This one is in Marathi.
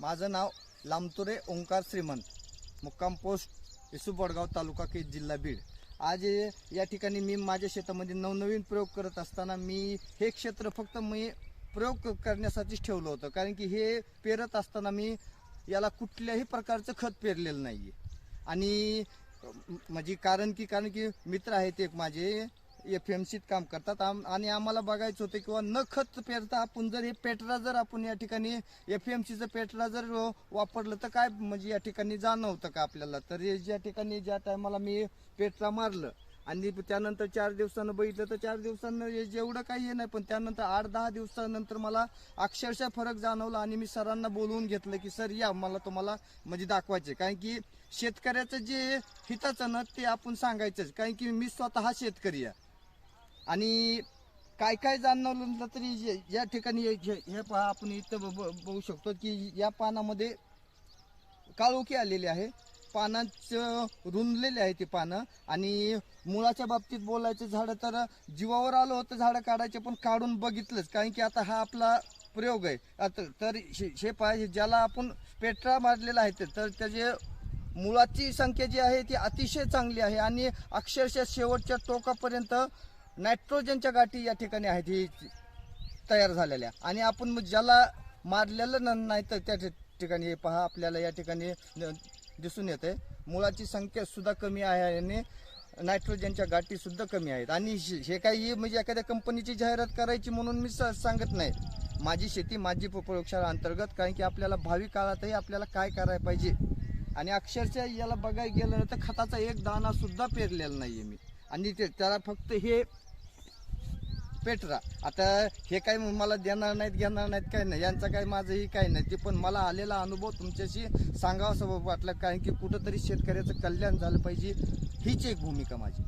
माझं नाव लामतुरे ओंकार श्रीमंत, मुक्काम पोस्ट इसू बडगाव, तालुका केज, जिल्हा बीड। आज या ठिकाणी मी माझ्या शेतामध्ये नवनवीन प्रयोग करत असताना मी हे क्षेत्र फक्त मी प्रयोग करण्यासाठीच ठेवलं होतं, कारण की हे पेरत असताना मी याला कुठल्याही प्रकारचं खत पेरलेलं नाही आहे। आणि म्हणजे कारण की मित्र आहेत एक माझे FMCत काम करतात आणि आम्हाला बघायचं होतं किंवा न खत पेरता आपण जर हे पेट्रा जर आपण या ठिकाणी FMCचं पेट्रा जर वापरलं तर काय म्हणजे या ठिकाणी जाणवतं का आपल्याला। तर ज्या ठिकाणी ज्या टायमाला मी पेट्रा मारलं आणि त्यानंतर 4 दिवसानं बघितलं तर 4 दिवसानं जेवढं काही हे नाही, पण त्यानंतर 8-10 दिवसानंतर मला अक्षरशः फरक जाणवला आणि मी सरांना बोलवून घेतलं की सर या मला तुम्हाला म्हणजे दाखवायचे, कारण की शेतकऱ्याचं जे हिताचं ना ते आपण सांगायचंच, कारण की मी स्वतः शेतकरी आहे। आणि काय काय जाणवलं तरी या ठिकाणी हे पहा आपण इथं बघू शकतो की या पानामध्ये काळोखी आलेली आहे, पानाचं रुंदलेले आहे ते पानं। आणि मुळाच्या बाबतीत बोलायचं झालं तर जीवावर आलं होतं झाडं काढायचे, पण काढून बघितलंच, कारण की आता हा आपला प्रयोग आहे। आता तर हे पाहिजे ज्याला आपण पेट्रा मारलेला आहे तर त्याचे मुळाची संख्या जी आहे ती अतिशय चांगली आहे आणि अक्षरशः शेवटच्या टोकापर्यंत नायट्रोजनच्या गाठी या ठिकाणी आहेत ही तयार झालेल्या। आणि आपण ज्याला मारलेलं नाही तर त्या ठिकाणी हे पहा आपल्याला या ठिकाणी दिसून येते मुळाची संख्या सुद्धा कमी आहे आणि नायट्रोजनच्या गाठी सुद्धा कमी आहेत। आणि हे काही म्हणजे एखाद्या कंपनीची जाहिरात करायची म्हणून मी सांगत नाही, माझी शेती माझी प्रयोगशाळा अंतर्गत, कारण की आपल्याला भावी काळातही आपल्याला काय करायला पाहिजे। आणि अक्षरशः याला बघायला गेलं तर खताचा एक दाणा सुद्धा पेरलेला नाहीये मी, आणि त्याला फक्त हे पेट्रा आता हे काही मला देणार नाहीत घेणार नाहीत काही नाही, यांचं काही माझंही काही नाही, ते पण मला आलेला अनुभव तुमच्याशी सांगावासा वाटलं, कारण की कुठंतरी शेतकऱ्याचं कल्याण झालं पाहिजे हीच एक भूमिका माझी।